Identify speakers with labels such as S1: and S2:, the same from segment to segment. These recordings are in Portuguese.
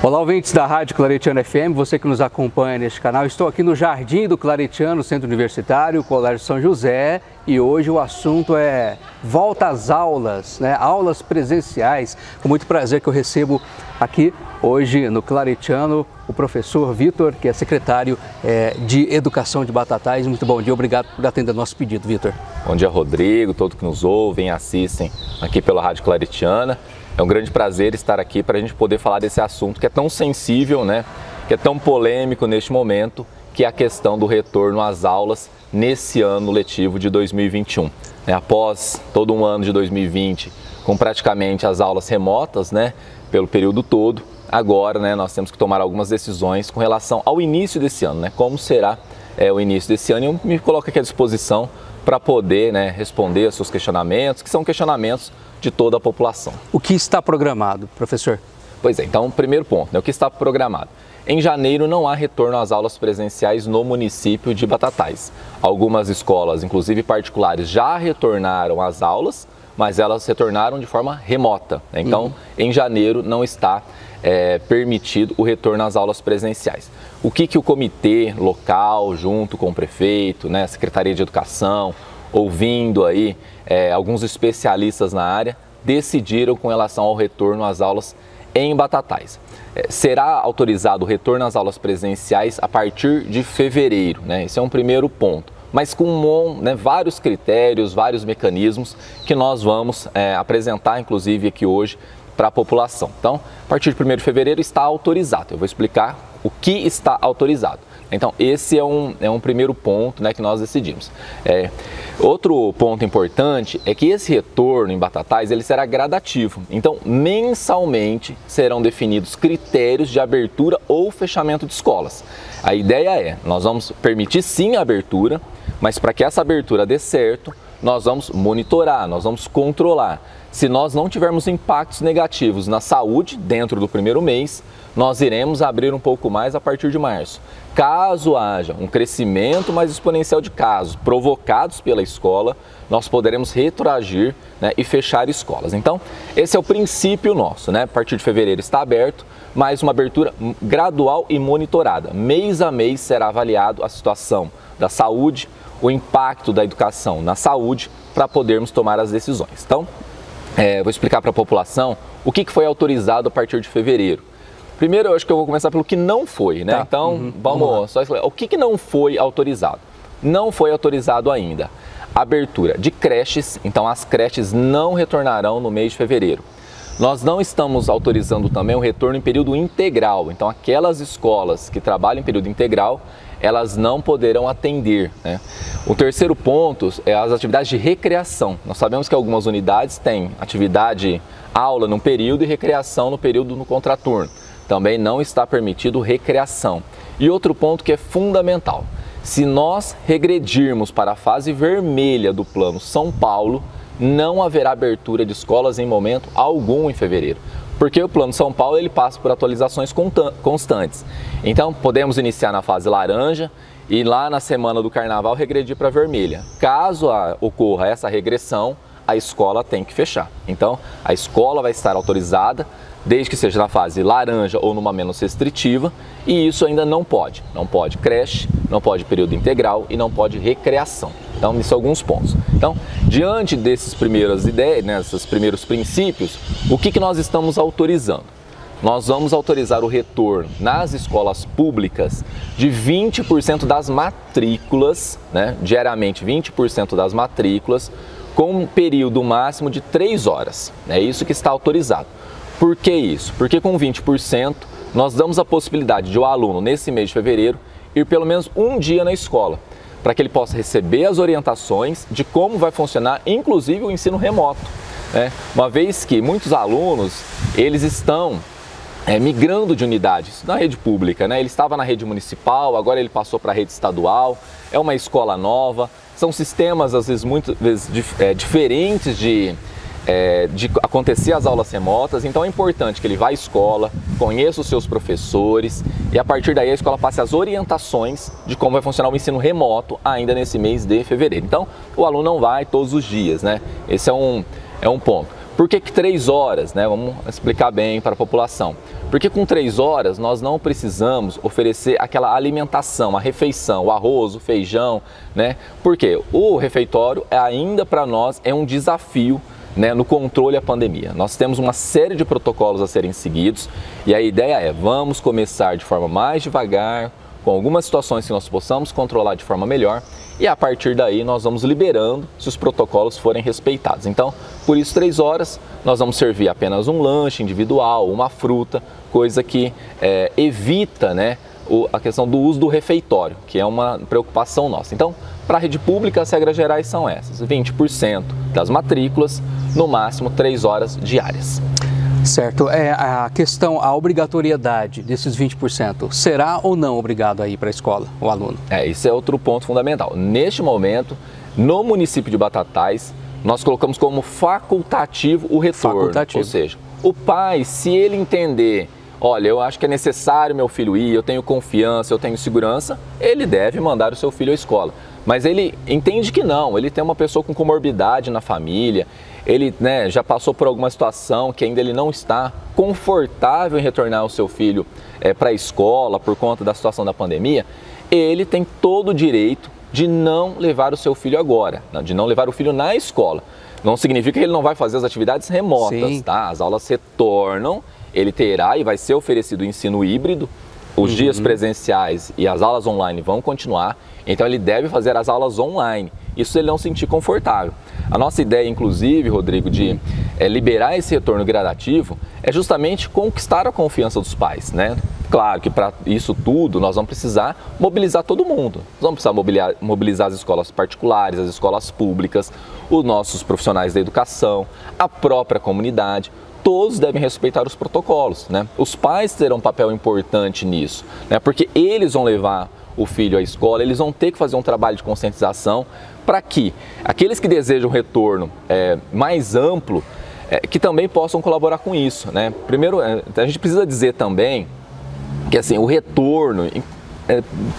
S1: Olá, ouvintes da Rádio Claretiano FM, você que nos acompanha neste canal. Estou aqui no Jardim do Claretiano, Centro Universitário, Colégio São José, e hoje o assunto é volta às aulas, aulas presenciais. Com muito prazer que eu recebo aqui hoje no Claretiano o professor Vitor, que é secretário de Educação de Batatais. Muito bom dia, obrigado por atender nosso pedido, Vitor.
S2: Bom dia, Rodrigo, todos que nos ouvem e assistem aqui pela Rádio Claretiana. É um grande prazer estar aqui para a gente poder falar desse assunto que é tão sensível, que é tão polêmico neste momento, que é a questão do retorno às aulas nesse ano letivo de 2021. Após todo um ano de 2020, com praticamente as aulas remotas, pelo período todo, agora nós temos que tomar algumas decisões com relação ao início desse ano, como será o início desse ano. E eu me coloco aqui à disposição para poder responder aos seus questionamentos, que são questionamentos de toda a população.
S1: O que está programado, professor?
S2: Pois é, então, primeiro ponto, o que está programado? Em janeiro não há retorno às aulas presenciais no município de Batatais. Algumas escolas, inclusive particulares, já retornaram às aulas, mas elas retornaram de forma remota. Então, em janeiro não está permitido o retorno às aulas presenciais. O que o comitê local, junto com o prefeito, a Secretaria de Educação, ouvindo aí alguns especialistas na área, decidiram com relação ao retorno às aulas em Batatais. Será autorizado o retorno às aulas presenciais a partir de fevereiro, Esse é um primeiro ponto, mas com vários critérios, vários mecanismos que nós vamos apresentar, inclusive aqui hoje, para a população. Então, a partir de 1º de fevereiro está autorizado. Eu vou explicar o que está autorizado. Então, esse é um primeiro ponto que nós decidimos. Outro ponto importante é que esse retorno em Batatais ele será gradativo. Então, mensalmente serão definidos critérios de abertura ou fechamento de escolas. A ideia nós vamos permitir sim a abertura, mas para que essa abertura dê certo, nós vamos monitorar, nós vamos controlar. Se nós não tivermos impactos negativos na saúde dentro do primeiro mês, nós iremos abrir um pouco mais a partir de março. Caso haja um crescimento mais exponencial de casos provocados pela escola, nós poderemos retroagir e fechar escolas. Então, esse é o princípio nosso, A partir de fevereiro está aberto, mas uma abertura gradual e monitorada. Mês a mês será avaliado a situação da saúde, o impacto da educação na saúde, para podermos tomar as decisões. Então, vou explicar para a população o que foi autorizado a partir de fevereiro. Primeiro, eu acho que eu vou começar pelo que não foi,
S1: Tá.
S2: Então, vamos só explicar. O que não foi autorizado? Não foi autorizado ainda a abertura de creches, então as creches não retornarão no mês de fevereiro. Nós não estamos autorizando também o retorno em período integral, então aquelas escolas que trabalham em período integral, elas não poderão atender. O terceiro ponto é as atividades de recreação. Nós sabemos que algumas unidades têm atividade aula num período e recreação no período no contraturno. Também não está permitido recreação. E outro ponto que é fundamental, se nós regredirmos para a fase vermelha do Plano São Paulo, não haverá abertura de escolas em momento algum em fevereiro. Porque o Plano São Paulo ele passa por atualizações constantes. Então, podemos iniciar na fase laranja e lá na semana do Carnaval regredir para vermelha. Caso ocorra essa regressão, a escola tem que fechar. Então, a escola vai estar autorizada, desde que seja na fase laranja ou numa menos restritiva, e isso ainda não pode. Não pode creche, não pode período integral e não pode recreação. Então, esses são alguns pontos. Então, diante dessas primeiras ideias, desses primeiros princípios, o que nós estamos autorizando? Nós vamos autorizar o retorno nas escolas públicas de 20% das matrículas, diariamente 20% das matrículas, com um período máximo de 3 horas. É isso que está autorizado. Por que isso? Porque com 20% nós damos a possibilidade de o aluno, nesse mês de fevereiro, ir pelo menos um dia na escola, para que ele possa receber as orientações de como vai funcionar, inclusive o ensino remoto. Uma vez que muitos alunos, eles estão migrando de unidades na rede pública, Ele estava na rede municipal, agora ele passou para a rede estadual, é uma escola nova, são sistemas às vezes muito diferentes de acontecer as aulas remotas, então é importante que ele vá à escola, conheça os seus professores e a partir daí a escola passe as orientações de como vai funcionar o ensino remoto ainda nesse mês de fevereiro. Então o aluno não vai todos os dias, Esse é um ponto. Por que 3 horas, né? Vamos explicar bem para a população. Porque com 3 horas nós não precisamos oferecer aquela alimentação, a refeição, o arroz, o feijão, né? Porque o refeitório ainda para nós é um desafio, né, no controle à pandemia. Nós temos uma série de protocolos a serem seguidos e a ideia é, vamos começar de forma mais devagar, com algumas situações que nós possamos controlar de forma melhor e a partir daí nós vamos liberando se os protocolos forem respeitados. Então, por isso 3 horas, nós vamos servir apenas um lanche individual, uma fruta, coisa que evita, né, a questão do uso do refeitório, que é uma preocupação nossa. Então, para a rede pública, as regras gerais são essas, 20% das matrículas, no máximo 3 horas diárias.
S1: Certo. A questão, a obrigatoriedade desses 20%, será ou não obrigado a ir para a escola, o aluno?
S2: Esse é outro ponto fundamental. Neste momento, no município de Batatais, nós colocamos como facultativo o retorno. Facultativo. Ou seja, o pai, se ele entender, olha, eu acho que é necessário meu filho ir, eu tenho confiança, eu tenho segurança, ele deve mandar o seu filho à escola. Mas ele entende que não, ele tem uma pessoa com comorbidade na família, ele, né, já passou por alguma situação que ainda ele não está confortável em retornar o seu filho para a escola por conta da situação da pandemia, ele tem todo o direito de não levar o seu filho agora, de não levar o filho na escola. Não significa que ele não vai fazer as atividades remotas, tá? As aulas retornam, ele terá e vai ser oferecido o ensino híbrido, os dias presenciais e as aulas online vão continuar, então ele deve fazer as aulas online, isso ele não se sentir confortável. A nossa ideia, inclusive, Rodrigo, de liberar esse retorno gradativo é justamente conquistar a confiança dos pais, né? Claro que para isso tudo nós vamos precisar mobilizar todo mundo. Nós vamos precisar mobilizar as escolas particulares, as escolas públicas, os nossos profissionais da educação, a própria comunidade. Todos devem respeitar os protocolos, né? Os pais terão um papel importante nisso, né? Porque eles vão levar o filho à escola, eles vão ter que fazer um trabalho de conscientização para que aqueles que desejam retorno mais amplo, que também possam colaborar com isso, né? Primeiro, a gente precisa dizer também que assim, o retorno,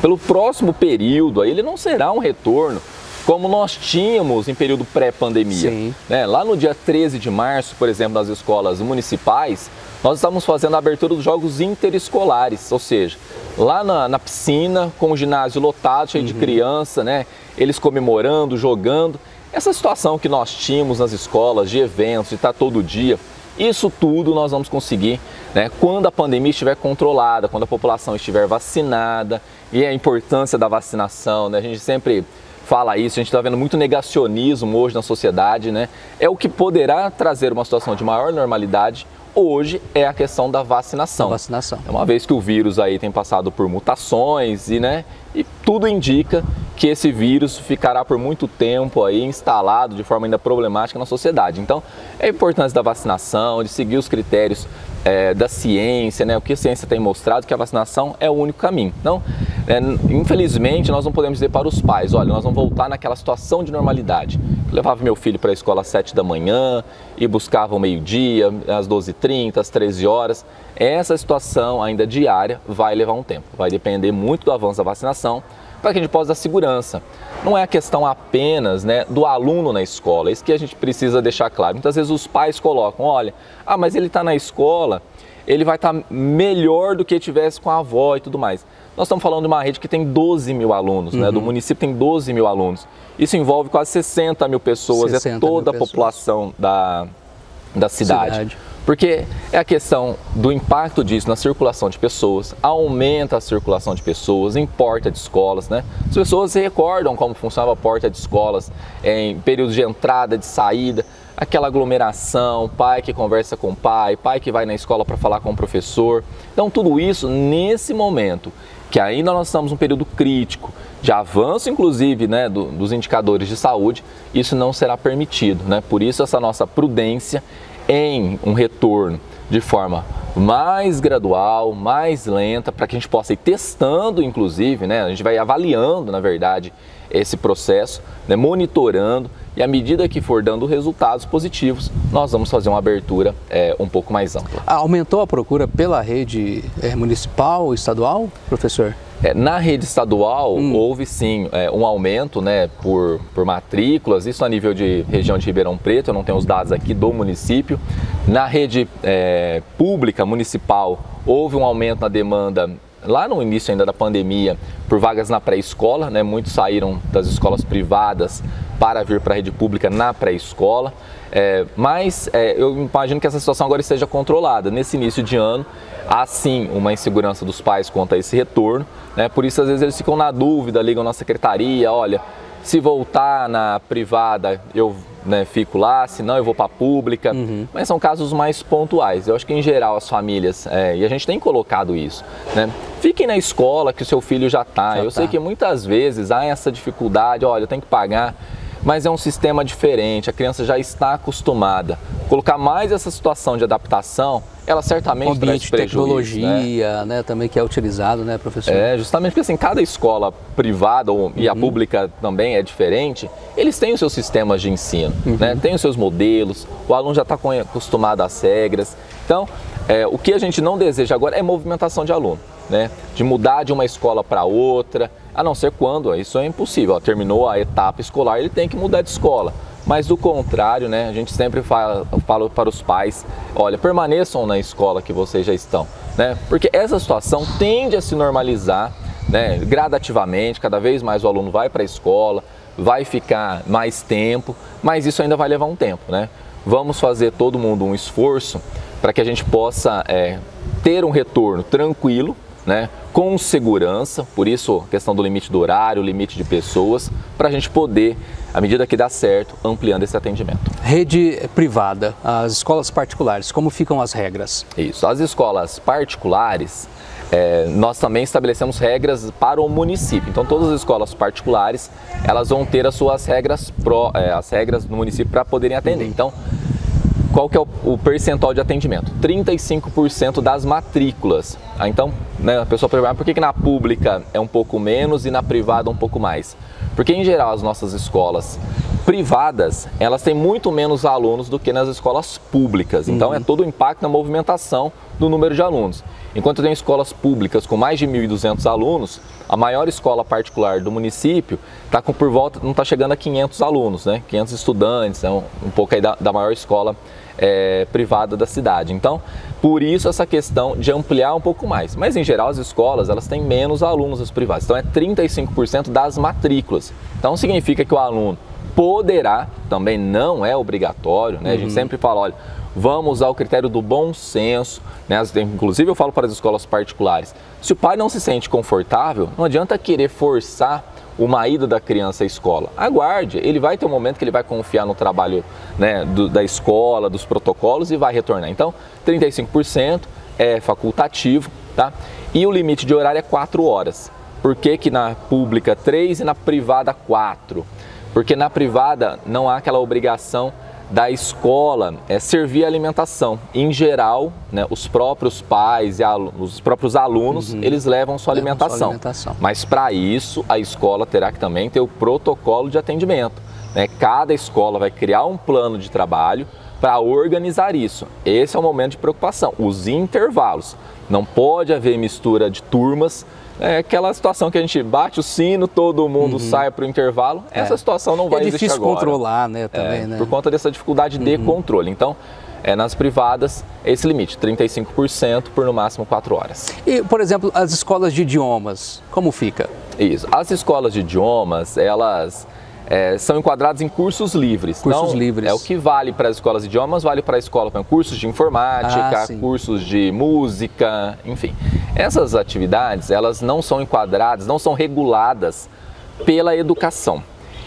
S2: pelo próximo período, aí, ele não será um retorno como nós tínhamos em período pré-pandemia, né? Lá no dia 13 de março, por exemplo, nas escolas municipais, nós estávamos fazendo a abertura dos jogos interescolares, ou seja, lá na piscina, com o ginásio lotado, cheio de criança, né? Eles comemorando, jogando. Essa situação que nós tínhamos nas escolas, de eventos, de estar todo dia, isso tudo nós vamos conseguir, né, quando a pandemia estiver controlada, quando a população estiver vacinada, e a importância da vacinação, né? A gente sempre fala isso, a gente está vendo muito negacionismo hoje na sociedade, né? É o que poderá trazer uma situação de maior normalidade hoje é a questão da vacinação. Uma vez que o vírus aí tem passado por mutações e tudo indica que esse vírus ficará por muito tempo aí instalado de forma ainda problemática na sociedade. Então, é a importância da vacinação, de seguir os critérios da ciência, né? O que a ciência tem mostrado, que a vacinação é o único caminho. Então, infelizmente, nós não podemos dizer para os pais, olha, nós vamos voltar naquela situação de normalidade. Eu levava meu filho para a escola às 7 da manhã e buscava ao meio-dia, às 12h30, às 13 horas. Essa situação ainda diária vai levar um tempo, vai depender muito do avanço da vacinação, para que a gente possa dar segurança. Não é a questão apenas, né, do aluno na escola, isso que a gente precisa deixar claro. Muitas vezes os pais colocam, olha, mas ele está na escola, ele vai estar melhor do que tivesse com a avó e tudo mais. Nós estamos falando de uma rede que tem 12 mil alunos, né, do município tem 12 mil alunos. Isso envolve quase 60 mil pessoas, é toda a população da cidade. Porque é a questão do impacto disso na circulação de pessoas, aumenta a circulação de pessoas em porta de escolas, né? As pessoas se recordam como funcionava a porta de escolas em períodos de entrada, de saída, aquela aglomeração, pai que conversa com pai que vai na escola para falar com o professor. Então tudo isso nesse momento, que ainda nós estamos num período crítico, de avanço inclusive, né, dos indicadores de saúde, isso não será permitido, né? Por isso essa nossa prudência em um retorno de forma mais gradual, mais lenta, para que a gente possa ir testando, inclusive, né? A gente vai avaliando, na verdade, esse processo, né? Monitorando, e à medida que for dando resultados positivos, nós vamos fazer uma abertura um pouco mais ampla.
S1: Aumentou a procura pela rede municipal, estadual, professor?
S2: Na rede estadual, houve sim um aumento, né, por matrículas, isso a nível de região de Ribeirão Preto, eu não tenho os dados aqui do município. Na rede pública municipal, houve um aumento na demanda, lá no início ainda da pandemia, por vagas na pré-escola, né, muitos saíram das escolas privadas para vir para a rede pública na pré-escola. Mas eu imagino que essa situação agora esteja controlada. Nesse início de ano, há sim uma insegurança dos pais quanto a esse retorno, né? Por isso às vezes eles ficam na dúvida, ligam na secretaria, olha, se voltar na privada eu fico lá, se não eu vou para a pública, mas são casos mais pontuais. Eu acho que em geral as famílias, e a gente tem colocado isso, né? Fiquem na escola que o seu filho já está. Eu sei que muitas vezes há essa dificuldade, olha, eu tenho que pagar, mas é um sistema diferente, a criança já está acostumada. Colocar mais essa situação de adaptação, ela certamente traz prejuízo.
S1: Tecnologia, né, também que é utilizado, né, professor?
S2: Justamente porque assim, cada escola privada e a pública também é diferente, eles têm os seus sistemas de ensino, né, têm os seus modelos, o aluno já está acostumado às regras. Então, o que a gente não deseja agora é movimentação de aluno, né, de mudar de uma escola para outra, a não ser quando isso é impossível. Terminou a etapa escolar, ele tem que mudar de escola. Mas do contrário, né, a gente sempre fala para os pais, olha, permaneçam na escola que vocês já estão, né, porque essa situação tende a se normalizar, né, gradativamente, cada vez mais o aluno vai para a escola, vai ficar mais tempo, mas isso ainda vai levar um tempo, né. Vamos fazer todo mundo um esforço para que a gente possa ter um retorno tranquilo, né, com segurança, por isso a questão do limite do horário, limite de pessoas, para a gente poder, à medida que dá certo, ampliando esse atendimento.
S1: Rede privada, as escolas particulares, como ficam as regras?
S2: Isso, as escolas particulares, nós também estabelecemos regras para o município. Então todas as escolas particulares, elas vão ter as suas regras, as regras do município para poderem atender. Então, qual que é o percentual de atendimento? 35% das matrículas. Então, né, a pessoa pergunta, por que na pública é um pouco menos e na privada um pouco mais? Porque, em geral, as nossas escolas privadas, elas têm muito menos alunos do que nas escolas públicas. Então, é todo o impacto na movimentação do número de alunos. Enquanto tem escolas públicas com mais de 1.200 alunos, a maior escola particular do município está com por volta, não está chegando a 500 alunos, né? 500 estudantes, é um pouco aí da maior escola privada da cidade. Então, por isso essa questão de ampliar um pouco mais. Mas, em geral, as escolas, elas têm menos alunos, as privadas. Então, é 35% das matrículas. Então, significa que o aluno poderá, também não é obrigatório, né? A gente sempre fala, olha, vamos usar o critério do bom senso, né? Inclusive eu falo para as escolas particulares, se o pai não se sente confortável, não adianta querer forçar uma ida da criança à escola. Aguarde, ele vai ter um momento que ele vai confiar no trabalho, né, da escola, dos protocolos e vai retornar. Então, 35% é facultativo, tá? E o limite de horário é 4 horas. Por que na pública 3 e na privada 4? Porque na privada não há aquela obrigação da escola servir a alimentação. Em geral, né, os próprios pais e os próprios alunos, eles levam sua alimentação. Mas para isso, a escola terá que também ter o protocolo de atendimento, né? Cada escola vai criar um plano de trabalho para organizar isso. Esse é o momento de preocupação. Os intervalos. Não pode haver mistura de turmas. É aquela situação que a gente bate o sino, todo mundo sai para o intervalo. Essa situação não vai existir agora.
S1: É difícil controlar, né, também, né?
S2: Por conta dessa dificuldade de controle. Então, nas privadas, esse limite, 35% por no máximo 4 horas.
S1: E, por exemplo, as escolas de idiomas, como fica?
S2: Isso. As escolas de idiomas, elas são enquadradas em cursos livres.
S1: Cursos livres.
S2: O que vale para as escolas de idiomas, vale para a escola, para cursos de informática, cursos de música, enfim. Essas atividades, elas não são enquadradas, não são reguladas pela educação.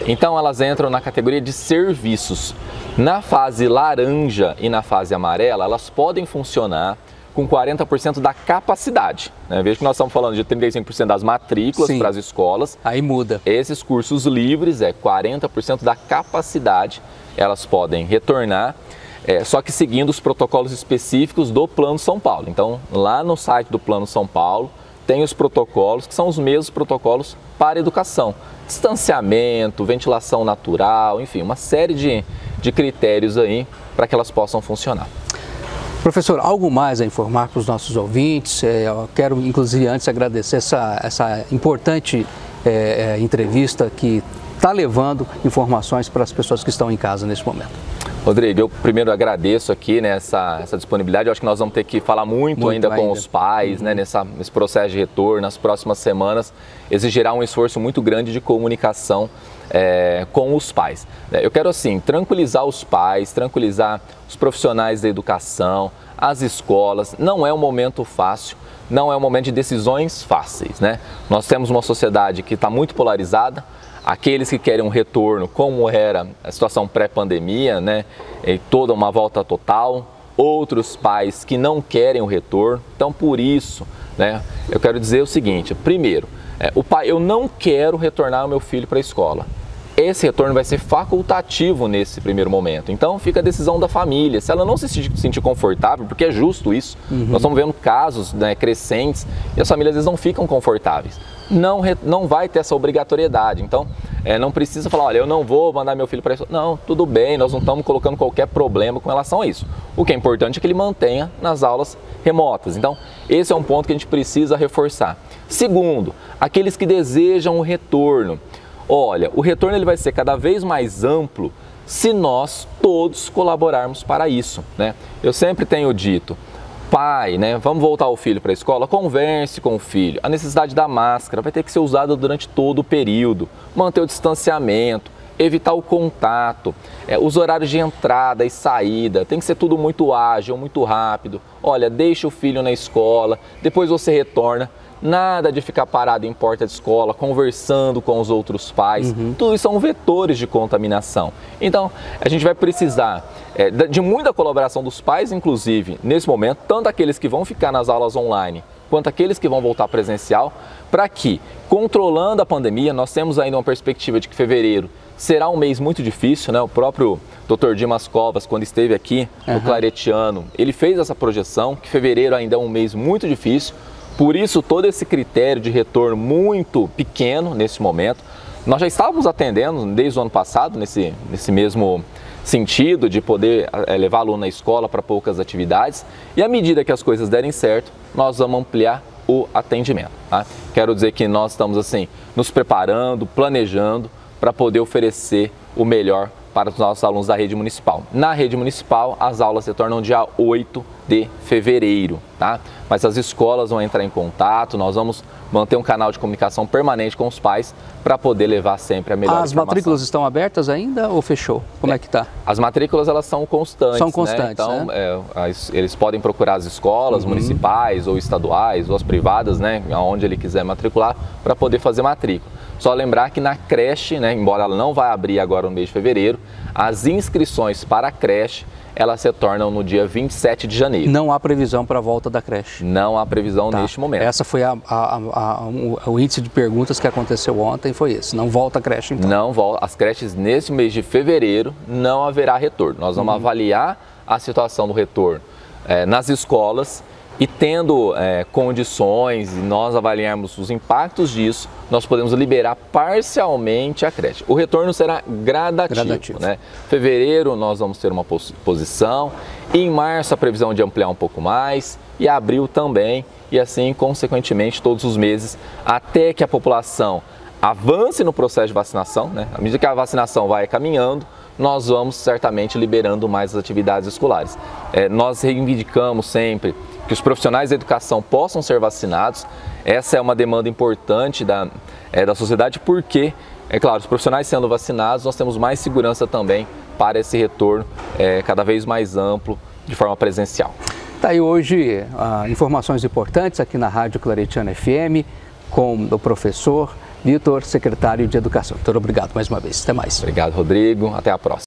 S2: Então, elas entram na categoria de serviços. Na fase laranja e na fase amarela, elas podem funcionar com 40% da capacidade, né? Veja que nós estamos falando de 35% das matrículas para as escolas.
S1: Aí muda.
S2: Esses cursos livres, 40% da capacidade, elas podem retornar, só que seguindo os protocolos específicos do Plano São Paulo. Então, lá no site do Plano São Paulo, tem os protocolos, que são os mesmos protocolos para a educação. Distanciamento, ventilação natural, enfim, uma série de critérios aí para que elas possam funcionar.
S1: Professor, algo mais a informar para os nossos ouvintes? Eu quero, inclusive, antes agradecer essa importante entrevista que está levando informações para as pessoas que estão em casa neste momento.
S2: Rodrigo, eu primeiro agradeço aqui, né, essa disponibilidade. Eu acho que nós vamos ter que falar muito ainda com os pais, né, nesse processo de retorno. Nas próximas semanas exigirá um esforço muito grande de comunicação com os pais. Eu quero, assim, tranquilizar os pais, tranquilizar os profissionais da educação, as escolas. Não é um momento fácil, não é um momento de decisões fáceis, né? Nós temos uma sociedade que está muito polarizada. Aqueles que querem um retorno, como era a situação pré-pandemia, né, e toda uma volta total. Outros pais que não querem o retorno. Então, por isso, né, eu quero dizer o seguinte: primeiro, o pai, eu não quero retornar o meu filho para a escola. Esse retorno vai ser facultativo nesse primeiro momento. Então, fica a decisão da família. Se ela não se sentir confortável, porque é justo isso, nós estamos vendo casos, né, crescentes, e as famílias às vezes não ficam confortáveis. Não vai ter essa obrigatoriedade. Então, não precisa falar, olha, eu não vou mandar meu filho para isso. Não, tudo bem, nós não estamos colocando qualquer problema com relação a isso. O que é importante é que ele mantenha nas aulas remotas. Então, esse é um ponto que a gente precisa reforçar. Segundo, aqueles que desejam o retorno. Olha, o retorno ele vai ser cada vez mais amplo se nós todos colaborarmos para isso, né? Eu sempre tenho dito, pai, né, vamos voltar o filho para a escola, converse com o filho. A necessidade da máscara vai ter que ser usada durante todo o período, manter o distanciamento, evitar o contato, os horários de entrada e saída, tem que ser tudo muito ágil, muito rápido. Olha, deixa o filho na escola, depois você retorna. Nada de ficar parado em porta de escola, conversando com os outros pais. Tudo isso são vetores de contaminação. Então, a gente vai precisar de muita colaboração dos pais, inclusive, nesse momento, tanto aqueles que vão ficar nas aulas online, quanto aqueles que vão voltar presencial, para que, controlando a pandemia, nós temos ainda uma perspectiva de que fevereiro será um mês muito difícil, né? O próprio Dr. Dimas Covas, quando esteve aqui no Claretiano, ele fez essa projeção, que fevereiro ainda é um mês muito difícil. Por isso, todo esse critério de retorno muito pequeno nesse momento. Nós já estávamos atendendo desde o ano passado, nesse mesmo sentido de poder levar aluno na escola para poucas atividades. E à medida que as coisas derem certo, nós vamos ampliar o atendimento. Tá? Quero dizer que nós estamos assim, nos preparando, planejando para poder oferecer o melhor para os nossos alunos da rede municipal. Na rede municipal, as aulas se tornam dia 8 de fevereiro, tá? Mas as escolas vão entrar em contato, nós vamos manter um canal de comunicação permanente com os pais para poder levar sempre a melhor informação. As
S1: matrículas estão abertas ainda ou fechou? Como é que está?
S2: As matrículas, elas são constantes.
S1: São constantes,
S2: né? Então,
S1: né?
S2: Eles podem procurar as escolas municipais ou estaduais ou as privadas, né? Onde ele quiser matricular, para poder fazer matrícula. Só lembrar que na creche, né, embora ela não vai abrir agora no mês de fevereiro, as inscrições para a creche, elas se tornam no dia 27 de janeiro.
S1: Não há previsão para a volta da creche?
S2: Não há previsão neste momento.
S1: Essa foi o índice de perguntas que aconteceu ontem, foi esse. Não volta a creche, então?
S2: Não volta. As creches, nesse mês de fevereiro, não haverá retorno. Nós vamos avaliar a situação do retorno nas escolas e tendo condições e nós avaliarmos os impactos disso, nós podemos liberar parcialmente a creche. O retorno será gradativo. Né? Fevereiro nós vamos ter uma posição, em março a previsão de ampliar um pouco mais, e abril também, e assim consequentemente todos os meses, até que a população avance no processo de vacinação, né? À medida que a vacinação vai caminhando, nós vamos certamente liberando mais as atividades escolares. Nós reivindicamos sempre que os profissionais da educação possam ser vacinados. Essa é uma demanda importante da sociedade, porque, é claro, os profissionais sendo vacinados, nós temos mais segurança também para esse retorno cada vez mais amplo, de forma presencial.
S1: Está aí hoje informações importantes aqui na Rádio Claretiano FM, com o professor Vitor, secretário de Educação. Muito obrigado mais uma vez. Até mais.
S2: Obrigado, Rodrigo. Até a próxima.